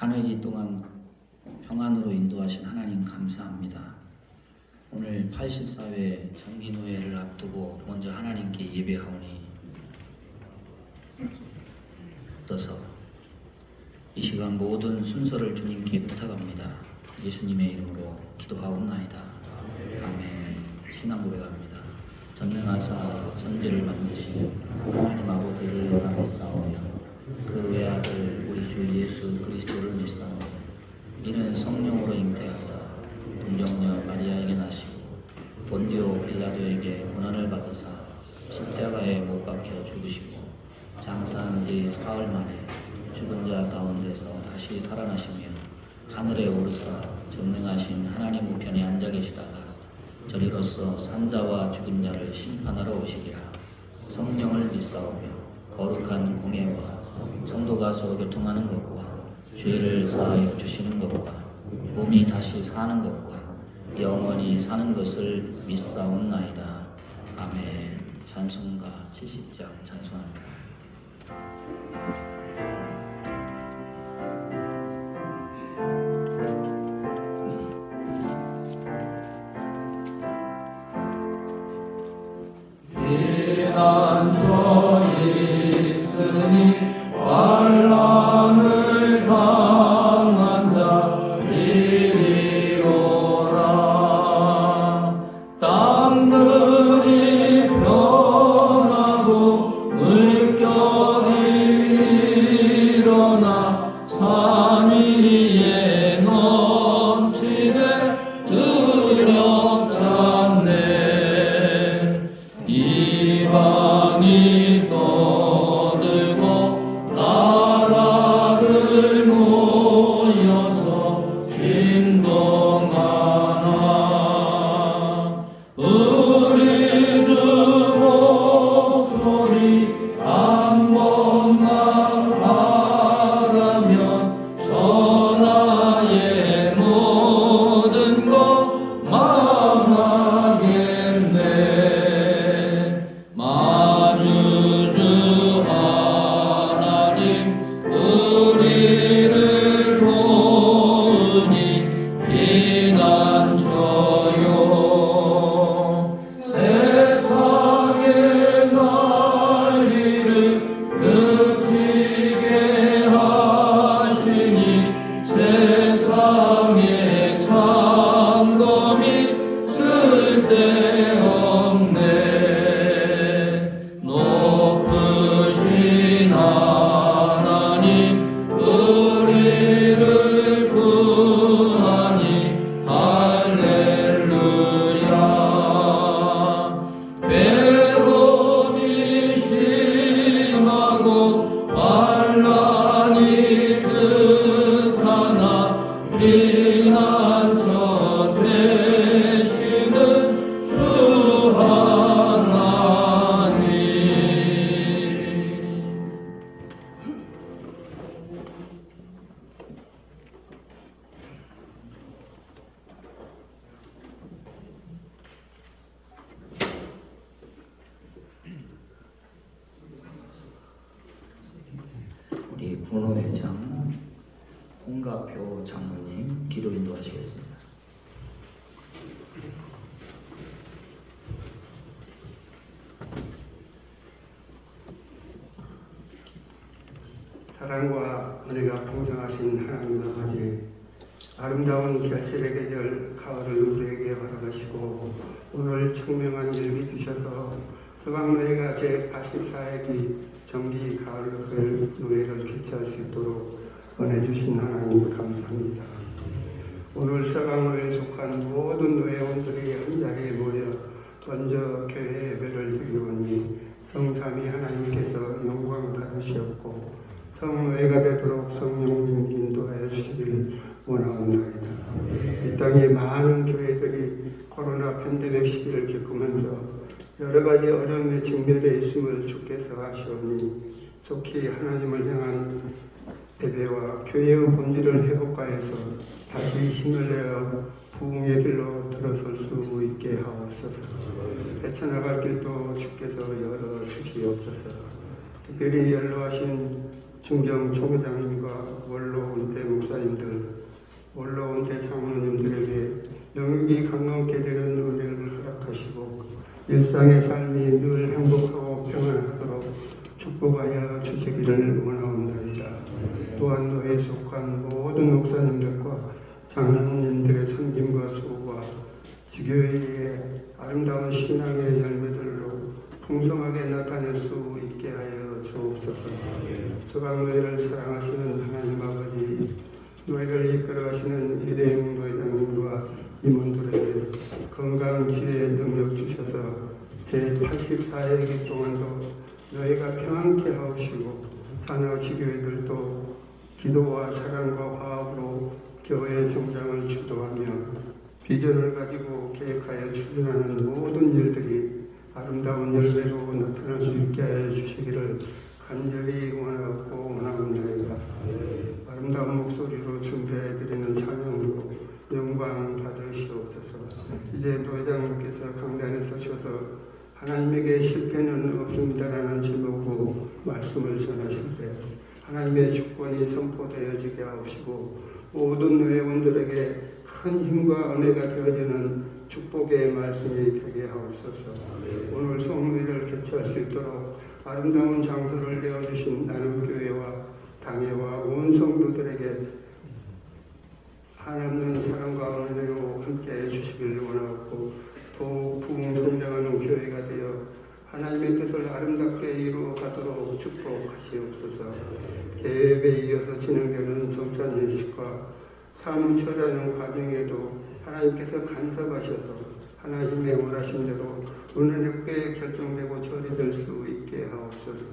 한 회기 동안 평안으로 인도하신 하나님 감사합니다. 오늘 84회 정기노회를 앞두고 먼저 하나님께 예배하오니 떠서 이 시간 모든 순서를 주님께 부탁합니다. 예수님의 이름으로 기도하옵나이다. 아멘. 신앙 고백합니다. 전능하사 천지를 만드신 하나님 아버지를 감사하오며 그 외아들 우리 주 예수 그리스도를 믿사오니 이는 성령으로 잉태하사 동정녀 마리아에게 나시고 본디오 빌라도에게 고난을 받으사 십자가에 못 박혀 죽으시고 장사한 지 사흘 만에 죽은 자 가운데서 다시 살아나시며 하늘에 오르사 전능하신 하나님 우편에 앉아 계시다가 저리로서 산자와 죽은 자를 심판하러 오시리라. 성령을 믿사오며 거룩한 공예와 성도가 서로 교통하는 것과 죄를 사하여 주시는 것과 몸이 다시 사는 것과 영원히 사는 것을 믿사옵나이다. 아멘. 찬송가 70장 찬송합니다. 피난처에 있으니 환난을 당한 자 이리로라. 땅들이 변하고 물결이 일어나 산 위에 넘치되 두렵잖네. 이방이 떠들고 나라들 모여서 진동하나. 우리 주 목소리 한 번만 바라면 천하의 모든 것 망하겠네. 만유주 하나님 우리를 도우니 피난처요. 세상의 난리를 그치게 하시니 세상의 장dom이 쓸데없네. 높으신 하나님 우리를 구하니 할렐루야. 괴로움이 심하고 환난이 극하나 피난처 되시는 주 하나님. 우리 군호회장 홍가표 장로님 기도 인도하시겠습니다. 사랑과 은혜가 풍성하신 하나님 아버지, 아름다운 결실의 계절 가을을 우리에게 허락하시고 오늘 청명한 일기 주셔서 서강노회가 제84회기 정기 가을 노회를 개최할 수 있도록 은혜 주신 하나님 감사합니다. 오늘 서강노회에 속한 모든 노회원들이 한자리에 모여 먼저 교회 예배를 드리오니 성삼위 하나님께서 영광 받으시옵고 성노회가 되도록 성령님 인도하여 주시기를 원하옵나이다. 이 땅에 많은 교회들이 코로나 팬데믹 시기를 겪으면서 여러 가지 어려움에 직면해 있음을 주께서 아시오니 속히 하나님을 향한 예배와 교회의 본질을 회복하여서 다시 힘을 내어 부흥의 길로 들어설 수 있게 하옵소서. 헤쳐나갈 길도 주께서 열어주시옵소서. 특별히 연로하신 중경 총회장님과 원로원대 목사님들, 원로원대 장로님들에게 영육이 강건케 되는 은혜를 허락하시고 일상의 삶이 늘 행복하고 평안하도록 축복하여 주시기를 원하옵나이다. 또한 너에 속한 모든 목사님들과 장로님들의 섬김과 수고가 지교회의 아름다운 신앙의 열매들로 풍성하게 나타낼 수 있게 하여 주옵소서. 서강노예를 사랑하시는 하나님 아버지, 노예를 이끌어가시는 이대영 노회장님과 임원들에게 건강, 지혜, 능력 주셔서 제84회기 동안도 너희가 평안케 하옵시고 산하 지교회들도 기도와 사랑과 화합으로 교회의 성장을 주도하며 비전을 가지고 계획하여 추진하는 모든 일들이 아름다운 열매로 나타날 수 있게 하여 주시기를 간절히 원하옵나이다. 아름다운 목소리로 준비해드리는 찬양으로 영광 받으시옵소서. 이제 노회장님께서 강단에 서셔서 하나님에게 실패는 없습니다라는 제목으로 말씀을 전하실 때 하나님의 주권이 선포되어지게 하옵시고 모든 회원들에게 큰 힘과 은혜가 되어지는 축복의 말씀이 되게 하옵소서. 오늘 성회를 개최할 수 있도록 아름다운 장소를 내어주신 나눔교회와 당회와 온 성도들에게 한없는 사랑과 은혜로 함께해 주시길 원하고 더욱 부흥성장하는 교회가 되어 하나님의 뜻을 아름답게 이루어가도록 축복하시옵소서. 계획에 이어서 진행되는 성찬예식과 사무처라는 과정에도 하나님께서 간섭하셔서 하나님의 원하신 대로 은혜롭게 결정되고 처리될 수 있게 하옵소서.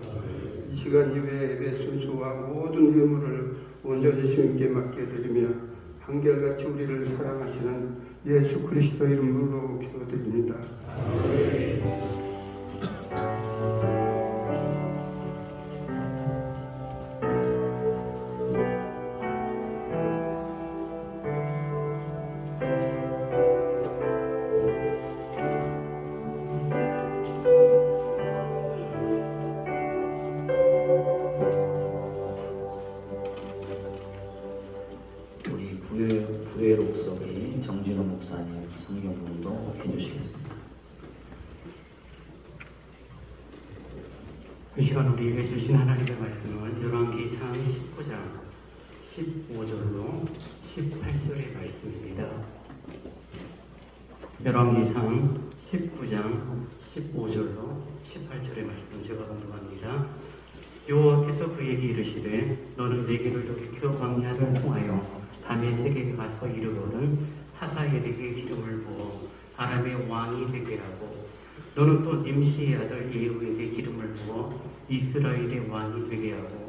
이 시간 이후에 예배 순수와 모든 예물을 온전히 주님께 맡겨드리며 한결같이 우리를 사랑하시는 예수 그리스도 이름으로 기도드립니다. 우리 부회록석이 정진호 목사님 성경 봉독 해주시겠습니다. 이 시간 우리에게 주신 하나님의 말씀은 열왕기상 19장 15절로 18절의 말씀입니다. 열왕기상 19장 15절로 18절의 말씀 제가 공독합니다. 여호와께서 그에게 이르시되 너는 내 길을 돌이켜 광야를 통하여 다메섹에 가서 이르거든 하사엘에게 기름을 부어 아람의 왕이 되게 하고 너는 또 nim시의 아들 예후에게 기름을 부어 이스라엘의 왕이 되게 하고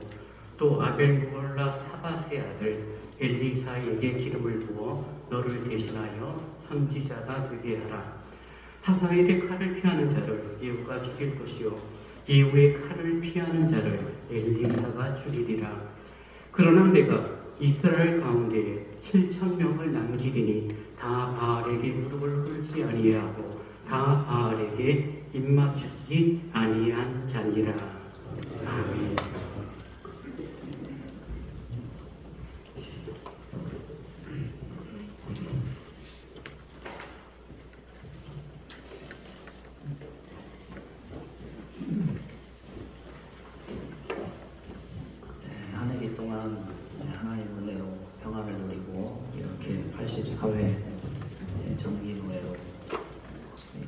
또 아벨무홀라 사밧의 아들 엘리사에게 기름을 부어 너를 대신하여 선지자가 되게 하라. 하사엘의 칼을 피하는 자를 예후가 죽일 것이요 예후의 칼을 피하는 자를 엘리사가 죽이리라. 그러나 내가 이스라엘 가운데에 7,000명을 남기리니 다 바알에게 무릎을 꿇지 아니하고 다 바알에게 입맞추지 아니한 자니라. 아멘. 한 해기 동안 하나님 은혜로 평안을 누리고 이렇게 84회 정기노회로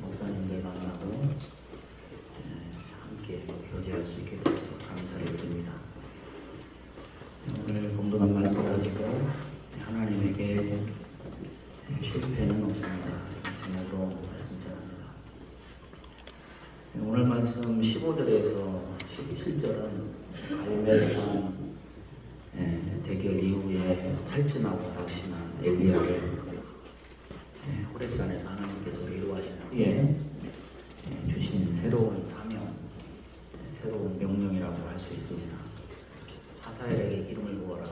목사님들 만나고 함께 교제할 수 있게 돼서 감사를 드립니다. 오늘 공동한 말씀 가지고 하나님에게 실패는 없습니다. 제목으로 말씀 전합니다. 오늘 말씀 15절에서 17절은 갈멜산 대결 이후에 탈진하고 다시난 엘리야를 호렙산에서 하나님께서 위로하신 후에 주신 새로운 사명, 새로운 명령이라고 할 수 있습니다. 하사엘에게 기름을 부어라,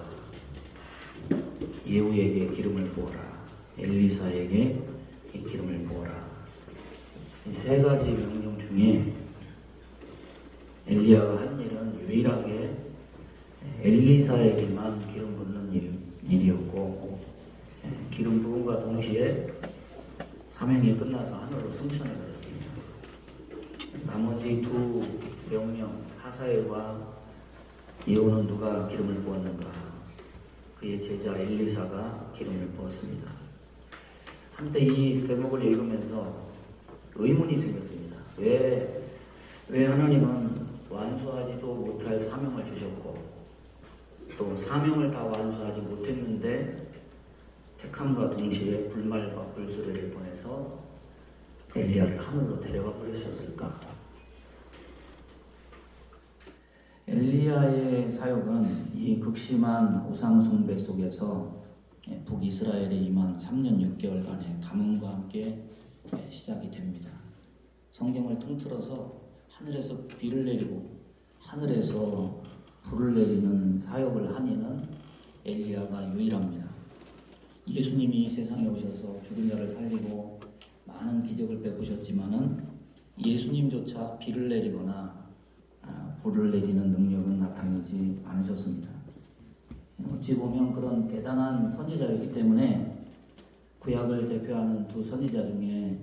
예후에게 기름을 부어라, 엘리사에게 기름을 부어라. 이 세 가지 명령 중에 엘리야가 한 일은 유일하게 엘리사에게만 기름 붓는 일이었고 기름 부음과 동시에 사명이 끝나서 하늘로 승천해 버렸습니다. 나머지 두 명령 하사엘과 예후는 누가 기름을 부었는가? 그의 제자 엘리사가 기름을 부었습니다. 한때 이 대목을 읽으면서 의문이 생겼습니다. 왜 하나님은 완수하지도 못할 사명을 주셨고 또 사명을 다 완수하지 못했는데 택함과 동시에 불말과 불수레를 보내서 엘리야를 하늘로 데려가 버리셨을까? 엘리야의 사역은 이 극심한 우상 숭배 속에서 북이스라엘에 임한 3년 6개월간의 가뭄과 함께 시작이 됩니다. 성경을 통틀어서 하늘에서 비를 내리고 하늘에서 불을 내리는 사역을 한 이는 엘리야가 유일합니다. 예수님이 세상에 오셔서 죽은 자를 살리고 많은 기적을 베푸셨지만은 예수님조차 비를 내리거나 불을 내리는 능력은 나타내지 않으셨습니다. 어찌 보면 그런 대단한 선지자였기 때문에 구약을 대표하는 두 선지자 중에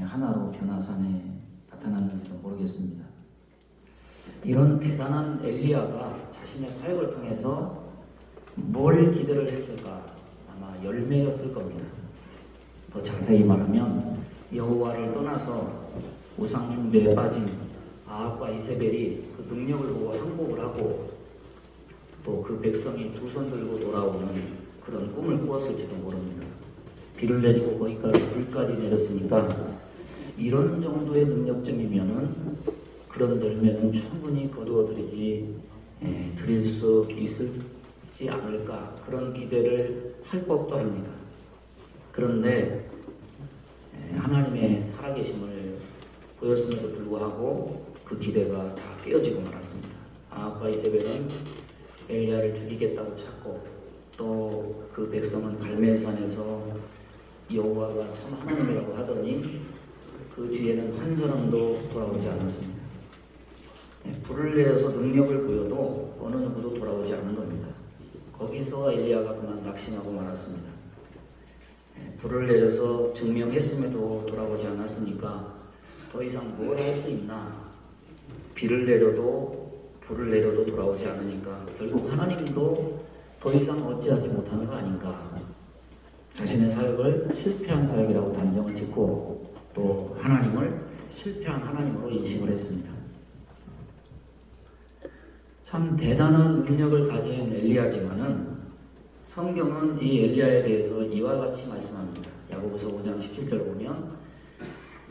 하나로 변화산에 나타났는지도 모르겠습니다. 이런 대단한 엘리야가 자신의 사역을 통해서 뭘 기대를 했을까? 아마 열매였을 겁니다. 더 자세히 말하면 여호와를 떠나서 우상 숭배에 빠진 아합과 이세벨이 그 능력을 보고 항복을 하고 또 그 백성이 두 손 들고 돌아오는 그런 꿈을 꾸었을지도 모릅니다. 비를 내리고 거기까지 불까지 내렸으니까 이런 정도의 능력쯤이면은 그런 열매는 충분히 드릴 수 있을지 않을까 그런 기대를 할 법도 합니다. 그런데 하나님의 살아계심을 보였음에도 불구하고 그 기대가 다 깨어지고 말았습니다. 아합과 이세벨은 엘리야를 죽이겠다고 찾고 또 그 백성은 갈멜산에서 여호와가 참 하나님이라고 하더니 그 뒤에는 한 사람도 돌아오지 않았습니다. 불을 내려서 능력을 보여도 어느 누구도 돌아오지 않은 겁니다. 거기서 엘리야가 그만 낙심하고 말았습니다. 불을 내려서 증명했음에도 돌아오지 않았으니까 더 이상 뭘 할 수 있나? 비를 내려도 불을 내려도 돌아오지 않으니까 결국 하나님도 더 이상 어찌하지 못하는 거 아닌가? 자신의 사역을 실패한 사역이라고 단정을 짓고 또 하나님을 실패한 하나님으로 인식을 했습니다. 참 대단한 능력을 가진 엘리야지만은 성경은 이 엘리야에 대해서 이와 같이 말씀합니다. 야고보서 5장 17절 보면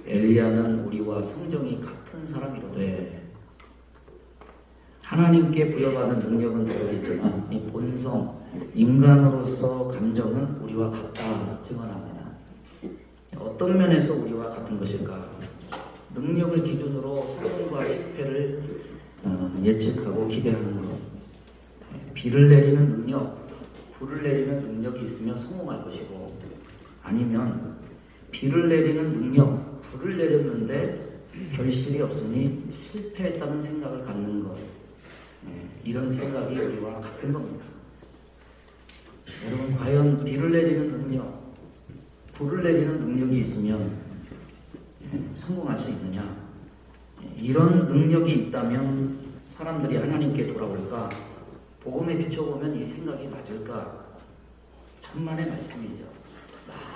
엘리야는 우리와 성정이 같은 사람이로되 하나님께 부여받은 능력은 다르겠지만 이 본성, 인간으로서 감정은 우리와 같다 증언합니다. 어떤 면에서 우리와 같은 것일까? 능력을 기준으로 성공과 실패를 예측하고 기대하는 것. 비를 내리는 능력, 불을 내리는 능력이 있으면 성공할 것이고 아니면 비를 내리는 능력, 불을 내렸는데 결실이 없으니 실패했다는 생각을 갖는 것. 이런 생각이 우리와 같은 겁니다. 여러분 과연 비를 내리는 능력, 불을 내리는 능력이 있으면 성공할 수 있느냐? 이런 능력이 있다면 사람들이 하나님께 돌아올까? 복음에 비춰보면 이 생각이 맞을까? 천만의 말씀이죠.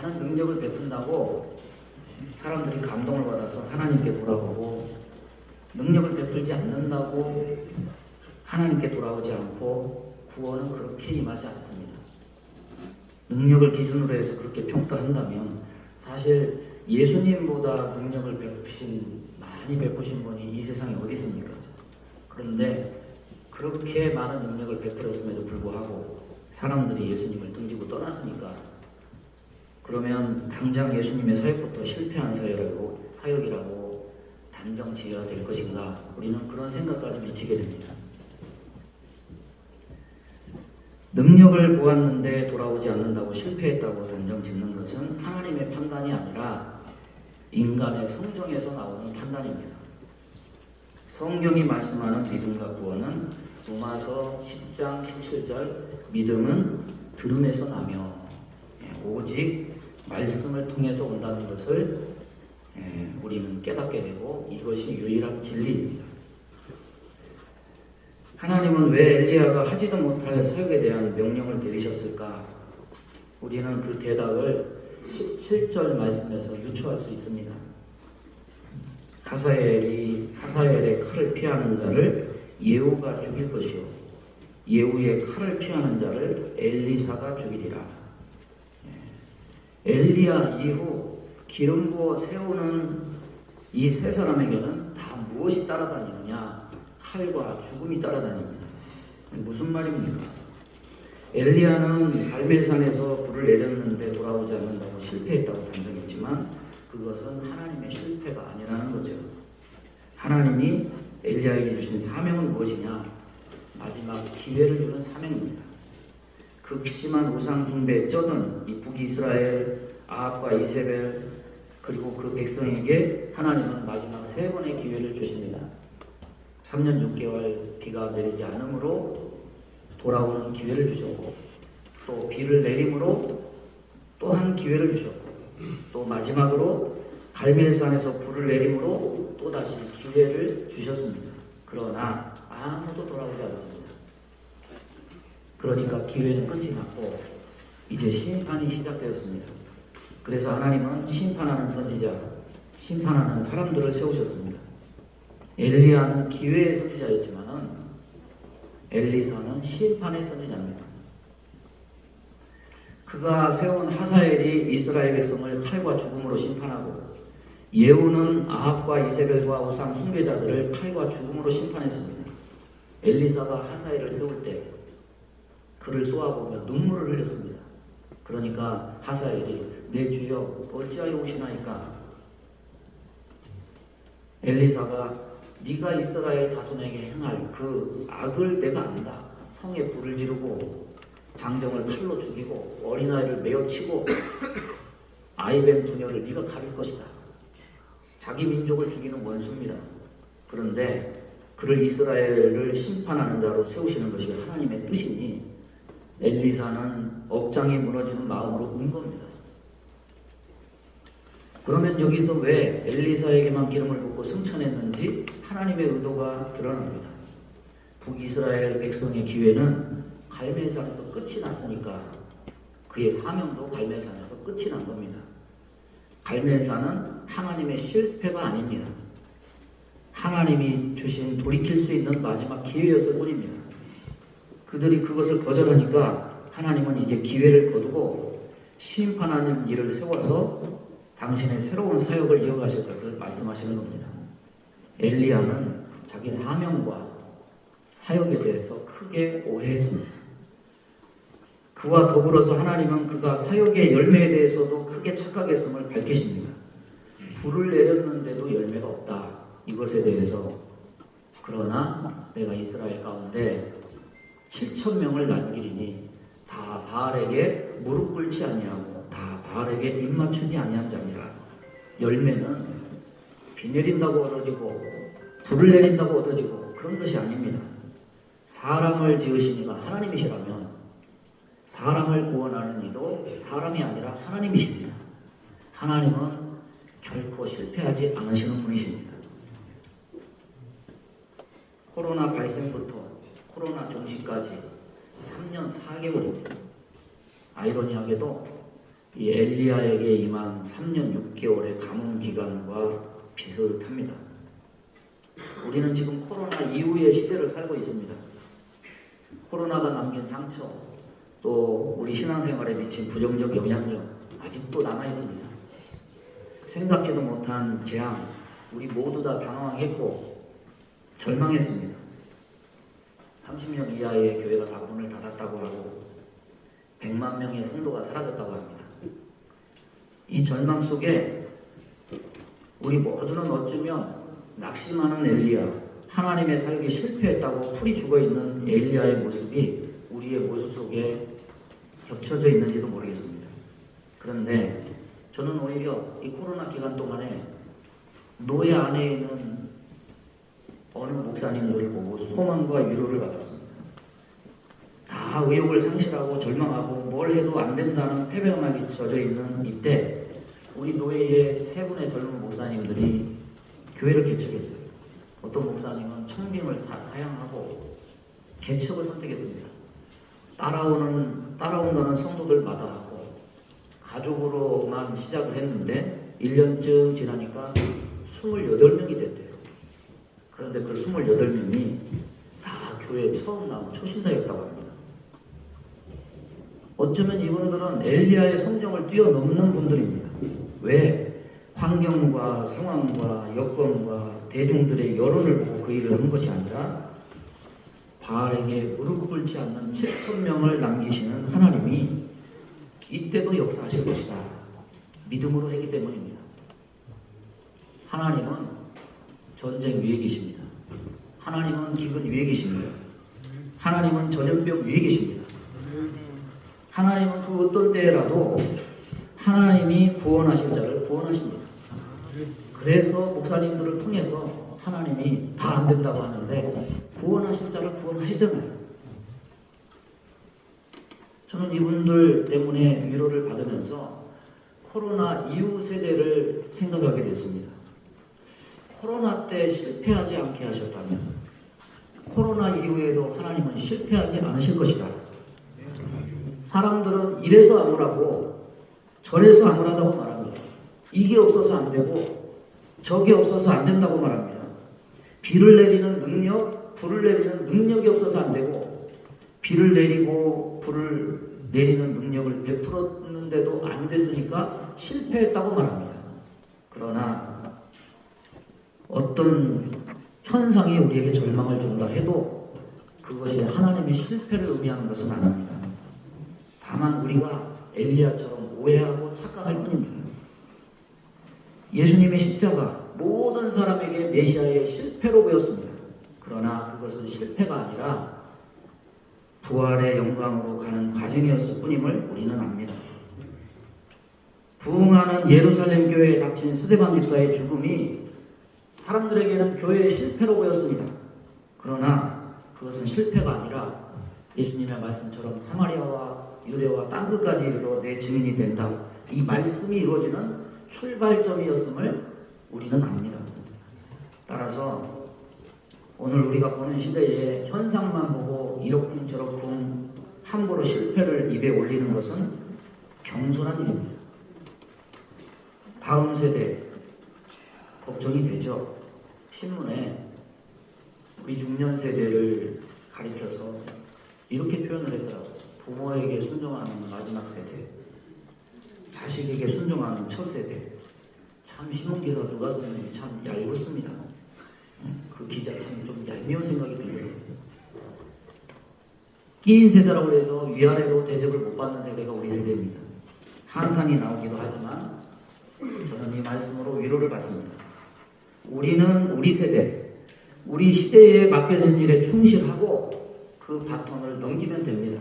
많은 능력을 베푼다고 사람들이 감동을 받아서 하나님께 돌아오고 능력을 베풀지 않는다고 하나님께 돌아오지 않고 구원은 그렇게 임하지 않습니다. 능력을 기준으로 해서 그렇게 평가한다면 사실 예수님보다 능력을 많이 베푸신 분이 이 세상에 어디 있습니까? 그런데 그렇게 많은 능력을 베풀었음에도 불구하고 사람들이 예수님을 등지고 떠났으니까 그러면 당장 예수님의 사역부터 실패한 사역이라고 단정 지어야 될 것인가? 우리는 그런 생각까지 미치게 됩니다. 능력을 보았는데 돌아오지 않는다고 실패했다고 단정 짓는 것은 하나님의 판단이 아니라 인간의 성정에서 나오는 판단입니다. 성경이 말씀하는 믿음과 구원은 로마서 10장 17절 믿음은 들음에서 나며 오직 말씀을 통해서 온다는 것을 우리는 깨닫게 되고 이것이 유일한 진리입니다. 하나님은 왜 엘리야가 하지도 못할 사역에 대한 명령을 내리셨을까? 우리는 그 대답을 17절 말씀에서 유추할 수 있습니다. 하사엘의 칼을 피하는 자를 예후가 죽일 것이요 예후의 칼을 피하는 자를 엘리사가 죽이리라. 엘리야 이후 기름 부어 세우는 이 세 사람에게는 다 무엇이 따라다니느냐? 칼과 죽음이 따라다닙니다. 무슨 말입니까? 엘리야는 갈멜산에서 불을 내렸는데 돌아오지 않는다고 실패했다고 단정했지만 그것은 하나님의 실패가 아니라는 거죠. 하나님이 엘리야에게 주신 사명은 무엇이냐? 마지막 기회를 주는 사명입니다. 극심한 우상 숭배에 쩌든 이 북이스라엘 아합과 이세벨 그리고 그 백성에게 하나님은 마지막 3번의 기회를 주십니다. 3년 6개월 비가 내리지 않으므로 돌아오는 기회를 주셨고 또 비를 내림으로 또 한 기회를 주셨고 또 마지막으로 갈멜산에서 불을 내림으로 또다시 기회를 주셨습니다. 그러나 아무도 돌아오지 않습니다. 그러니까 기회는 끝이 났고 이제 심판이 시작되었습니다. 그래서 하나님은 심판하는 선지자, 심판하는 사람들을 세우셨습니다. 엘리야는 기회의 선지자였지만 엘리사는 심판의 선지자입니다. 그가 세운 하사엘이 이스라엘 백성을 칼과 죽음으로 심판하고 예후는 아합과 이세벨과 우상 숭배자들을 칼과 죽음으로 심판했습니다. 엘리사가 하사엘을 세울 때 그를 쏘아보며 눈물을 흘렸습니다. 그러니까 하사엘이 내 주여 어찌하여 오시나이까? 엘리사가 네가 이스라엘 자손에게 행할 그 악을 내가 안다. 성에 불을 지르고 장정을 칼로 죽이고 어린아이를 메어 치고 아이벤 부녀를 네가 가릴 것이다. 자기 민족을 죽이는 원수입니다. 그런데 그를 이스라엘을 심판하는 자로 세우시는 것이 하나님의 뜻이니 엘리사는 억장이 무너지는 마음으로 운 겁니다. 그러면 여기서 왜 엘리사에게만 기름을 붓고 승천했는지 하나님의 의도가 드러납니다. 북이스라엘 백성의 기회는 갈멜산에서 끝이 났으니까 그의 사명도 갈멜산에서 끝이 난 겁니다. 갈멜산은 하나님의 실패가 아닙니다. 하나님이 주신 돌이킬 수 있는 마지막 기회였을 뿐입니다. 그들이 그것을 거절하니까 하나님은 이제 기회를 거두고 심판하는 일을 세워서 당신의 새로운 사역을 이어가실 것을 말씀하시는 겁니다. 엘리야는 자기 사명과 사역에 대해서 크게 오해했습니다. 그와 더불어서 하나님은 그가 사역의 열매에 대해서도 크게 착각했음을 밝히십니다. 불을 내렸는데도 열매가 없다. 이것에 대해서 그러나 내가 이스라엘 가운데 7,000명을 남기리니 다 바알에게 무릎 꿇지 아니하고 다 바알에게 입 맞추지 아니한 자니라. 열매는 비 내린다고 얻어지고 불을 내린다고 얻어지고 그런 것이 아닙니다. 사람을 지으신 이가 하나님이시라면 사람을 구원하는 이도 사람이 아니라 하나님이십니다. 하나님은 결코 실패하지 않으시는 분이십니다. 코로나 발생부터 코로나 종식까지 3년 4개월입니다. 아이러니하게도 이 엘리야에게 임한 3년 6개월의 가뭄 기간과 비슷합니다. 우리는 지금 코로나 이후의 시대를 살고 있습니다. 코로나가 남긴 상처, 또 우리 신앙생활에 미친 부정적 영향력 아직도 남아있습니다. 생각지도 못한 재앙, 우리 모두 다 당황했고 절망했습니다. 30명 이하의 교회가 다 문을 닫았다고 하고 100만 명의 성도가 사라졌다고 합니다. 이 절망 속에 우리 모두는 어쩌면 낙심하는 엘리야, 하나님의 사역이 실패했다고 풀이 죽어있는 엘리야의 모습이 우리의 모습 속에 겹쳐져 있는지도 모르겠습니다. 그런데 저는 오히려 이 코로나 기간 동안에 노예 안에 있는 어느 목사님들을 보고 소망과 위로를 받았습니다. 다 의욕을 상실하고 절망하고 뭘 해도 안 된다는 패배감에 젖어 있는 이때 우리 노예의 세 분의 젊은 목사님들이 교회를 개척했어요. 어떤 목사님은 청빙을 사양하고 개척을 선택했습니다. 따라온다는 성도들 마다하고 가족으로만 시작을 했는데 1년쯤 지나니까 28명이 됐대요. 그런데 그 28명이 다 교회에 처음 나온 초신자였다고 합니다. 어쩌면 이분들은 엘리야의 성정을 뛰어넘는 분들입니다. 왜? 환경과 상황과 여건과 대중들의 여론을 보고 그 일을 한 것이 아니라 바알에게 무릎 꿇지 않는 7,000명을 남기시는 하나님이 이때도 역사하실 것이다. 믿음으로 했기 때문입니다. 하나님은 전쟁 위에 계십니다. 하나님은 기근 위에 계십니다. 하나님은 전염병 위에 계십니다. 하나님은 그 어떤 때라도 하나님이 구원하신 자를 구원하십니다. 그래서 목사님들을 통해서 하나님이 다 안 된다고 하는데 구원하신 자를 구원하시잖아요. 저는 이분들 때문에 위로를 받으면서 코로나 이후 세대를 생각하게 됐습니다. 코로나 때 실패하지 않게 하셨다면 코로나 이후에도 하나님은 실패하지 않으실 것이다. 사람들은 이래서 아무라고 저래서 아무라다고 말합니다. 이게 없어서 안 되고 저게 없어서 안 된다고 말합니다. 비를 내리는 능력, 불을 내리는 능력이 없어서 안 되고 비를 내리고 불을 내리는 능력을 베풀었는데도 안 됐으니까 실패했다고 말합니다. 그러나 어떤 현상이 우리에게 절망을 준다 해도 그것이 하나님의 실패를 의미하는 것은 아닙니다. 다만 우리가 엘리야처럼 오해하고 착각할 뿐입니다. 예수님의 십자가 모든 사람에게 메시아의 실패로 보였습니다. 그러나 그것은 실패가 아니라 부활의 영광으로 가는 과정이었을 뿐임을 우리는 압니다. 부흥하는 예루살렘 교회에 닥친 스데반 집사의 죽음이 사람들에게는 교회의 실패로 보였습니다. 그러나 그것은 실패가 아니라 예수님의 말씀처럼 사마리아와 유대와 땅끝까지 이르러 내 증인이 된다. 이 말씀이 이루어지는 출발점이었음을 우리는 압니다. 따라서 오늘 우리가 보는 시대에 현상만 보고 이러쿵저러쿵 함부로 실패를 입에 올리는 것은 경솔한 일입니다. 다음 세대 걱정이 되죠. 신문에 우리 중년 세대를 가리켜서 이렇게 표현을 했더라고요. 부모에게 순종하는 마지막 세대, 자식에게 순종하는 첫 세대. 참 신문기사 누가 썼는지 참 얄궂습니다. 그 기자 참 좀 얄미운 생각이 들더라고요. 끼인 세대라고 해서 위아래로 대접을 못 받는 세대가 우리 세대입니다. 한탄이 나오기도 하지만 저는 이 말씀으로 위로를 받습니다. 우리는 우리 세대, 우리 시대에 맡겨진 일에 충실하고 그 바톤을 넘기면 됩니다.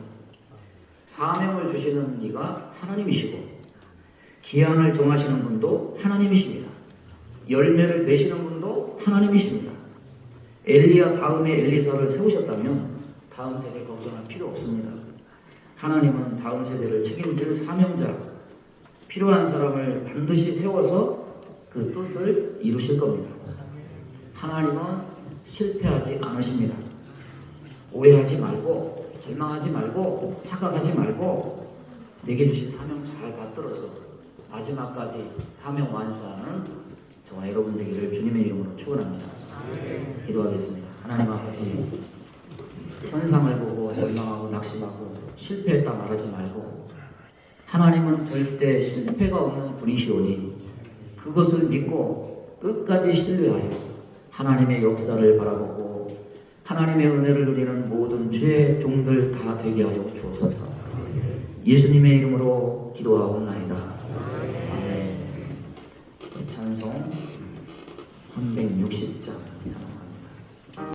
사명을 주시는 이가 하나님이시고 기한을 정하시는 분도 하나님이십니다. 열매를 맺시는 분도 하나님이십니다. 엘리야 다음에 엘리사를 세우셨다면 다음 세대 걱정할 필요 없습니다. 하나님은 다음 세대를 책임질 사명자, 필요한 사람을 반드시 세워서 그 뜻을 이루실 겁니다. 하나님은 실패하지 않으십니다. 오해하지 말고 절망하지 말고 착각하지 말고 내게 주신 사명 잘 받들어서 마지막까지 사명 완수하는 저와 여러분 되기를 주님의 이름으로 축원합니다. 기도하겠습니다. 하나님 아버지, 현상을 보고 절망하고 낙심하고 실패했다 말하지 말고 하나님은 절대 실패가 없는 분이시오니 그것을 믿고 끝까지 신뢰하여 하나님의 역사를 바라보고 하나님의 은혜를 누리는 모든 주의 종들 다 되게 하여 주옵소서. 예수님의 이름으로 기도하옵나이다. 아멘. 찬송 360장 찬송합니다.